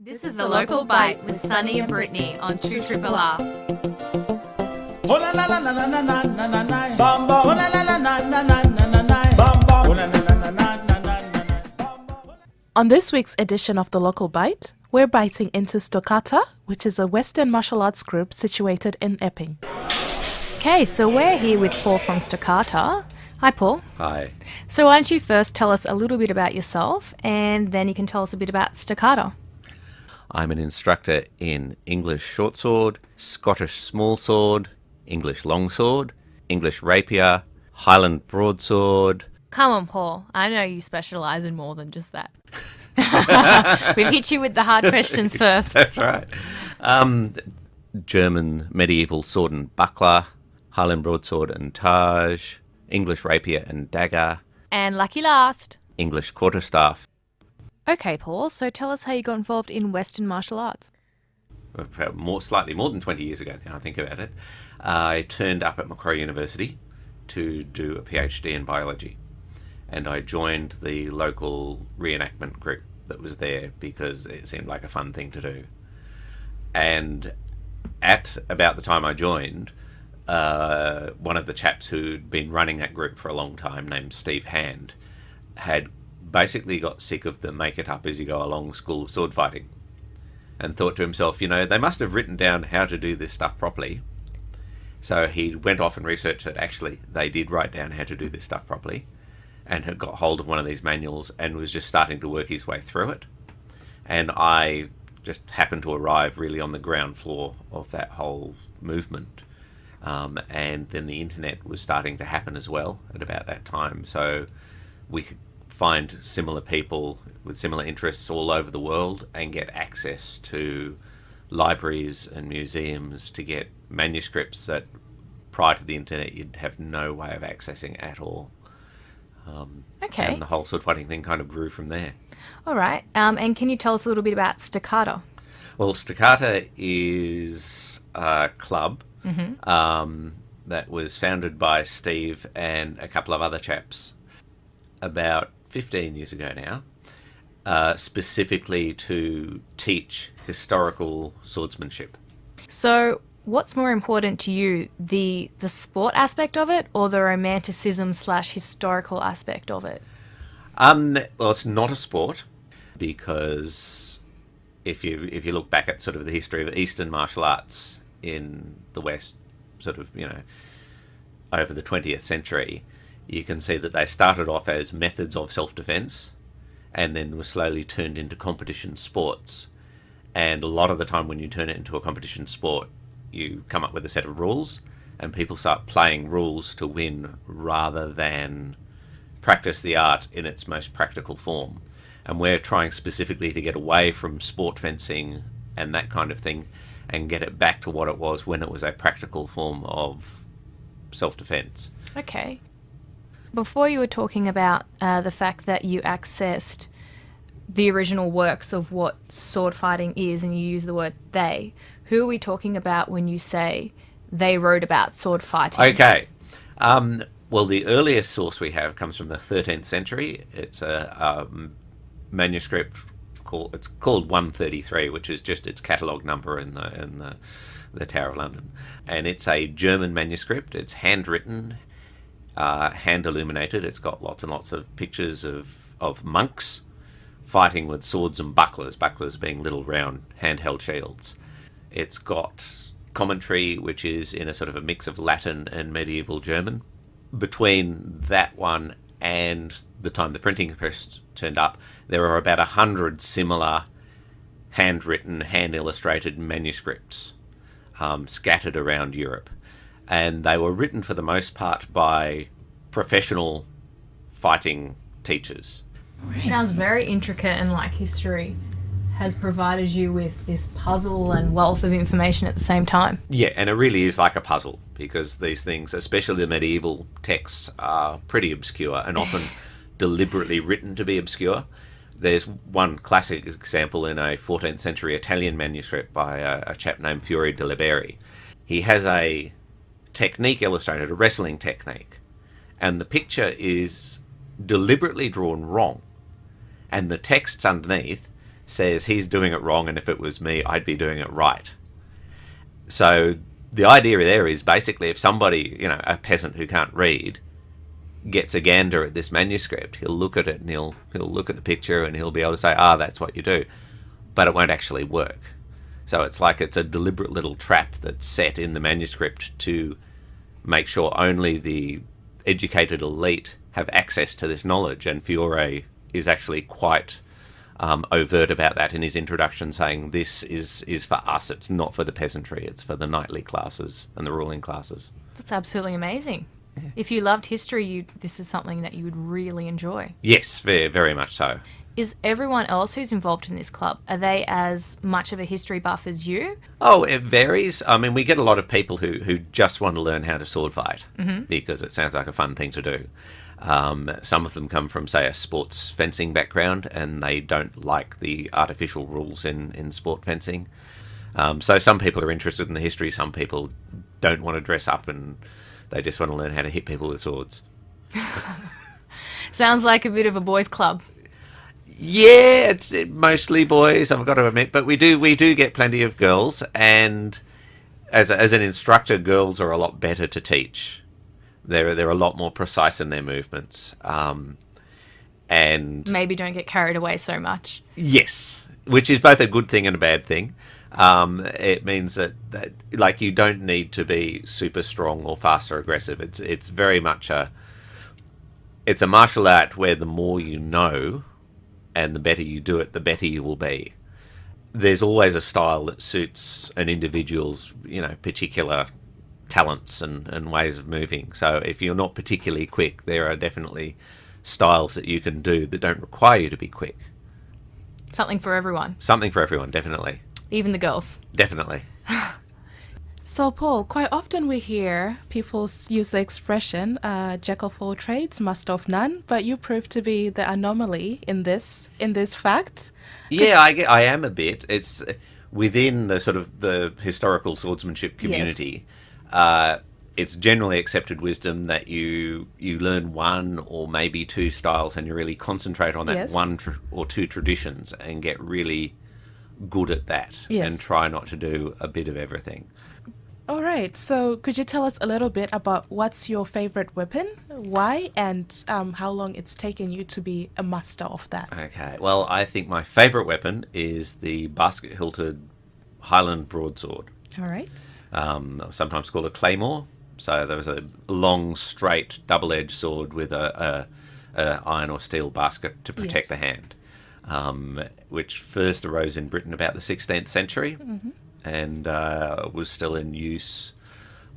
This is The Local Bite with Sunny and Brittany on 2 Triple R. Oh la la la la la la la la la bamba. Oh la la la la la la la la bamba. Oh la la la la la la la. On this week's edition of The Local Bite, we're biting into Stoccata, which is a Western martial arts group situated in Epping. Okay, so we're here with Paul from Stoccata. Hi, Paul. Hi. So why don't you first tell us a little bit about yourself, and then you can tell us a bit about Stoccata. I'm an instructor in English short sword, Scottish small sword, English long sword, English rapier, Highland broadsword. Come on, Paul. I know you specialise in more than just that. We've hit you with the hard questions first. That's right. German medieval sword and buckler, Highland broadsword and targe, English rapier and dagger. And lucky last. English quarterstaff. Okay, Paul, so tell us how you got involved in Western martial arts. Slightly more than 20 years ago now, I think about it. I turned up at Macquarie University to do a PhD in biology. And I joined the local reenactment group that was there because it seemed like a fun thing to do. And at about the time I joined, one of the chaps who'd been running that group for a long time, named Steve Hand, had basically got sick of the make it up as you go along school of sword fighting and thought to himself, they must have written down how to do this stuff properly. So he went off and researched that actually they did write down how to do this stuff properly, and had got hold of one of these manuals and was just starting to work his way through it. And I just happened to arrive really on the ground floor of that whole movement. And then the internet was starting to happen as well at about that time. So we could find similar people with similar interests all over the world and get access to libraries and museums to get manuscripts that prior to the internet you'd have no way of accessing at all. Okay. And the whole sword fighting thing kind of grew from there. All right. And can you tell us a little bit about Stoccata? Well, Stoccata is a club that was founded by Steve and a couple of other chaps about 15 years ago now, specifically to teach historical swordsmanship. So what's more important to you, the sport aspect of it or the romanticism / historical aspect of it? Well, it's not a sport because if you look back at sort of the history of Eastern martial arts in the West, sort of, over the 20th century, you can see that they started off as methods of self-defense and then were slowly turned into competition sports. And a lot of the time when you turn it into a competition sport, you come up with a set of rules and people start playing rules to win rather than practice the art in its most practical form. And we're trying specifically to get away from sport fencing and that kind of thing and get it back to what it was when it was a practical form of self-defense. Okay. Before you were talking about the fact that you accessed the original works of what sword fighting is and you use the word they, who are we talking about when you say they wrote about sword fighting? Okay. Well, the earliest source we have comes from the 13th century. It's a manuscript called 133, which is just its catalogue number in the Tower of London. And it's a German manuscript. It's handwritten, hand illuminated. It's got lots and lots of pictures of monks fighting with swords and bucklers being little round handheld shields. It's got commentary, which is in a sort of a mix of Latin and medieval German. Between that one and the time the printing press turned up, there are about 100 similar handwritten, hand-illustrated manuscripts scattered around Europe. And they were written for the most part by professional fighting teachers. Sounds very intricate and like history has provided you with this puzzle and wealth of information at the same time. Yeah, and it really is like a puzzle because these things, especially the medieval texts, are pretty obscure and often deliberately written to be obscure. There's one classic example in a 14th century Italian manuscript by a chap named Fiore de Liberi. He has a technique illustrated, a wrestling technique, and the picture is deliberately drawn wrong. And the texts underneath says he's doing it wrong, and if it was me, I'd be doing it right. So the idea there is basically if somebody, a peasant who can't read, gets a gander at this manuscript, he'll look at it and he'll look at the picture and he'll be able to say, that's what you do. But it won't actually work. So it's like it's a deliberate little trap that's set in the manuscript to make sure only the educated elite have access to this knowledge. And Fiore is actually quite overt about that in his introduction, saying this is for us, it's not for the peasantry, it's for the knightly classes and the ruling classes. That's absolutely amazing. Yeah. If you loved history, this is something that you would really enjoy. Yes, very, very much so. Is everyone else who's involved in this club, are they as much of a history buff as you? Oh, it varies. I mean, we get a lot of people who just want to learn how to sword fight because it sounds like a fun thing to do. Some of them come from, say, a sports fencing background and they don't like the artificial rules in sport fencing. So some people are interested in the history, some people don't want to dress up and they just want to learn how to hit people with swords. Sounds like a bit of a boys' club. Yeah, it's mostly boys, I've got to admit, but we do get plenty of girls, and as an instructor, girls are a lot better to teach. They're a lot more precise in their movements, and maybe don't get carried away so much. Yes, which is both a good thing and a bad thing. It means that like you don't need to be super strong or fast or aggressive. It's very much it's a martial art where the more you know and the better you do it, the better you will be. There's always a style that suits an individual's, particular talents and ways of moving. So if you're not particularly quick, there are definitely styles that you can do that don't require you to be quick. Something for everyone. Something for everyone, definitely. Even the girls. Definitely. So, Paul, quite often we hear people use the expression, jack of all trades, master of none, but you prove to be the anomaly in this fact. Yeah, I am a bit. It's within the sort of the historical swordsmanship community. Yes. It's generally accepted wisdom that you learn one or maybe two styles and you really concentrate on that yes. one or two traditions and get really good at that yes. and try not to do a bit of everything. All right. So could you tell us a little bit about what's your favorite weapon, why, and how long it's taken you to be a master of that? Okay. Well, I think my favorite weapon is the basket-hilted Highland broadsword. All right. Sometimes called a claymore. So there was a long, straight, double-edged sword with a iron or steel basket to protect yes. the hand, which first arose in Britain about the 16th century. Mm-hmm. And was still in use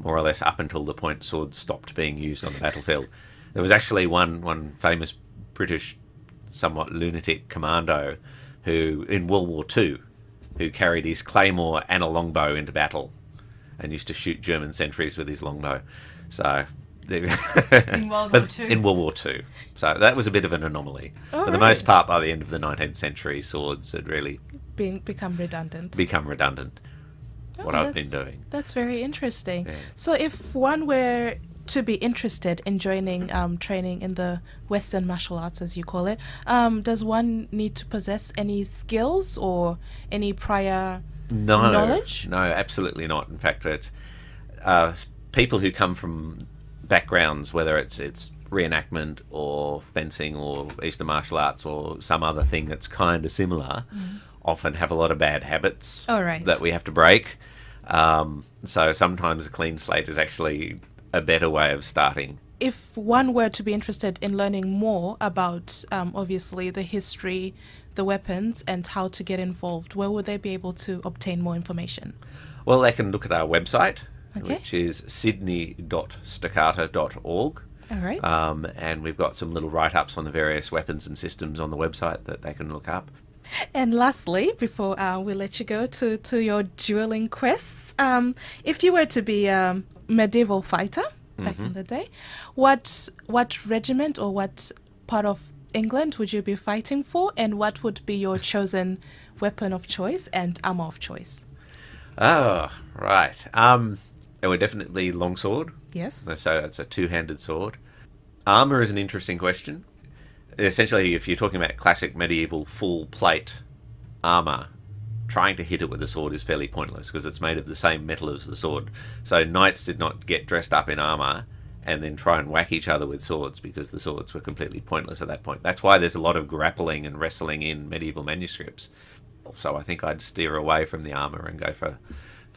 more or less up until the point swords stopped being used on the battlefield. There was actually one famous British, somewhat lunatic commando who, in World War II, who carried his claymore and a longbow into battle and used to shoot German sentries with his longbow. So... in World War II? In World War II. So that was a bit of an anomaly. For the most part, by the end of the 19th century, swords had really... become redundant. What I've been doing. That's very interesting. Yeah. So if one were to be interested in joining training in the Western martial arts, as you call it, does one need to possess any skills or any prior knowledge? No, absolutely not. In fact, it's people who come from backgrounds, whether it's reenactment or fencing or Eastern martial arts or some other thing that's kind of similar, often have a lot of bad habits that we have to break. So sometimes a clean slate is actually a better way of starting. If one were to be interested in learning more about, obviously, the history, the weapons, and how to get involved, where would they be able to obtain more information? Well, they can look at our website, which is sydney.stoccata.org. All right. And we've got some little write-ups on the various weapons and systems on the website that they can look up. And lastly, before we let you go to your dueling quests, if you were to be a medieval fighter back in the day, what regiment or what part of England would you be fighting for, and what would be your chosen weapon of choice and armor of choice? Oh, right. It would definitely longsword. Yes. So it's a two-handed sword. Armor is an interesting question. Essentially, if you're talking about classic medieval full plate armour, trying to hit it with a sword is fairly pointless because it's made of the same metal as the sword. So knights did not get dressed up in armour and then try and whack each other with swords because the swords were completely pointless at that point. That's why there's a lot of grappling and wrestling in medieval manuscripts. So I think I'd steer away from the armour and go for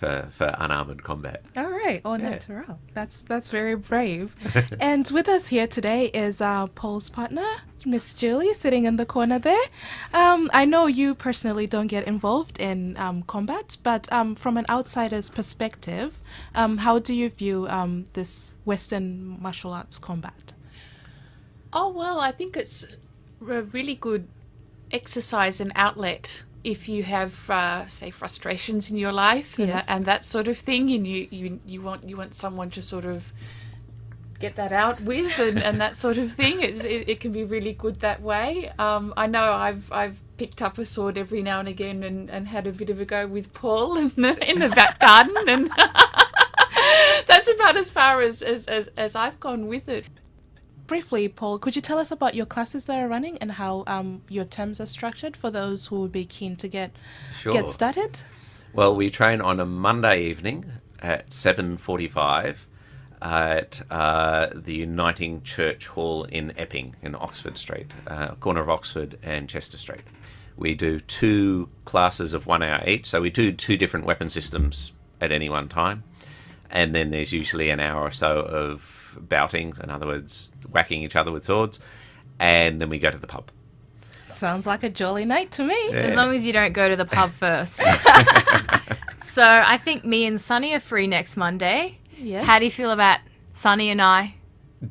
unarmoured combat. All right, au natural. That's very brave. And with us here today is Paul's partner, Miss Julie, sitting in the corner there. I know you personally don't get involved in combat, but from an outsider's perspective, how do you view this Western martial arts combat? Oh, well, I think it's a really good exercise and outlet if you have, say, frustrations in your life and that sort of thing, and you want someone to sort of get that out with and that sort of thing. It can be really good that way. I know I've picked up a sword every now and again and had a bit of a go with Paul in the back garden, and that's about as far as I've gone with it. Briefly, Paul, could you tell us about your classes that are running and how your terms are structured for those who would be keen to get started? Well, we train on a Monday evening at 7:45 at the Uniting Church Hall in Epping in Oxford Street, corner of Oxford and Chester Street. We do 2 classes of 1 hour each, so we do 2 different weapon systems at any one time. And then there's usually an hour or so of bouting, in other words, whacking each other with swords, and then we go to the pub. Sounds like a jolly night to me. Yeah. As long as you don't go to the pub first. So I think me and Sunny are free next Monday. Yes. How do you feel about Sunny and I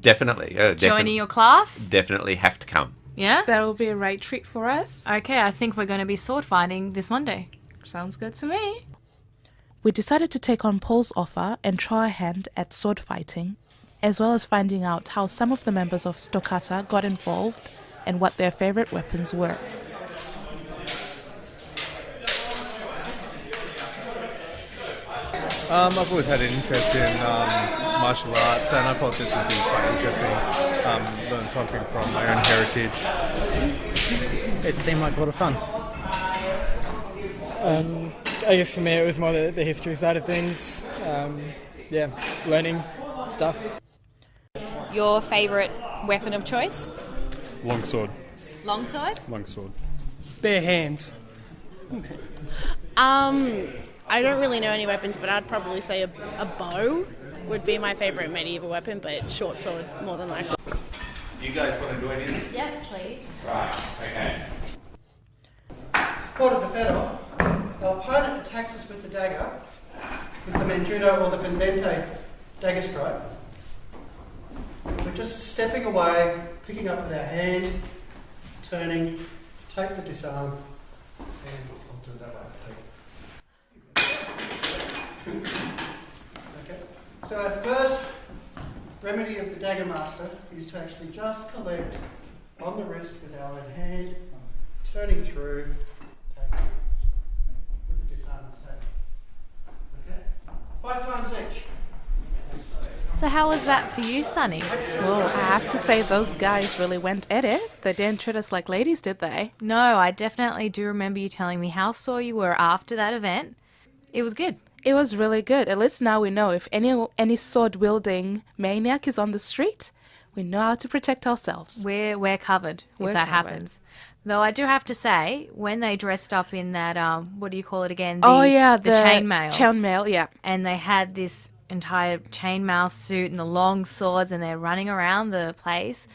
Definitely. joining your class? Definitely have to come. Yeah? That will be a right treat for us. Okay, I think we're going to be sword fighting this Monday. Sounds good to me. We decided to take on Paul's offer and try a hand at sword fighting, as well as finding out how some of the members of Stoccata got involved and what their favourite weapons were. I've always had an interest in martial arts, and I thought this would be quite interesting. Learn something from my own heritage. It seemed like a lot of fun. I guess for me it was more the history side of things. Learning stuff. Your favourite weapon of choice? Longsword. Longsword? Longsword. Bare hands. I don't really know any weapons, but I'd probably say a bow would be my favourite medieval weapon, but short sword more than likely. Do you guys want to do any of this? Yes, please. Right, okay. Quarter to Fedor, the opponent attacks us with the dagger, with the Manjudo or the Fendente dagger stroke. We're just stepping away, picking up with our hand, turning, take the disarm, and I'll do it that way. Okay. So our first remedy of the dagger master is to actually just collect on the wrist with our own hand, turning through, taking with the disarm step. Okay? 5 times each. So how was that for you, Sunny? Well, I have to say those guys really went at it. They didn't treat us like ladies, did they? No, I definitely do remember you telling me how sore you were after that event. It was good. It was really good. At least now we know if any sword-wielding maniac is on the street, we know how to protect ourselves. We're covered We're if that covered. happens. Though I do have to say, when they dressed up in that, what do you call it again? The chainmail. Chainmail, yeah. And they had this entire chainmail suit and the long swords and they're running around the place.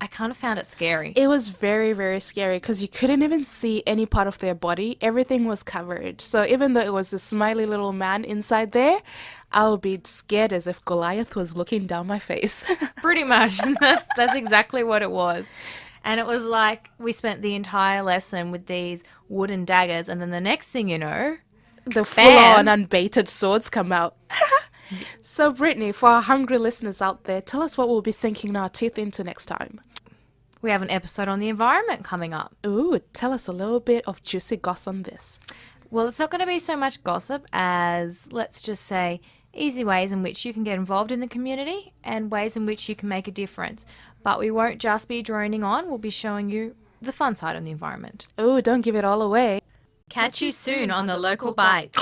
I kind of found it scary. It was very, very scary because you couldn't even see any part of their body. Everything was covered. So even though it was a smiley little man inside there, I would be scared as if Goliath was looking down my face. Pretty much. That's exactly what it was. And it was like we spent the entire lesson with these wooden daggers and then the next thing you know, the full-on unbaited swords come out. So, Brittany, for our hungry listeners out there, tell us what we'll be sinking our teeth into next time. We have an episode on the environment coming up. Ooh, tell us a little bit of juicy goss on this. Well, it's not going to be so much gossip as, let's just say, easy ways in which you can get involved in the community and ways in which you can make a difference. But we won't just be droning on, we'll be showing you the fun side of the environment. Ooh, don't give it all away. Catch you soon on the local bite.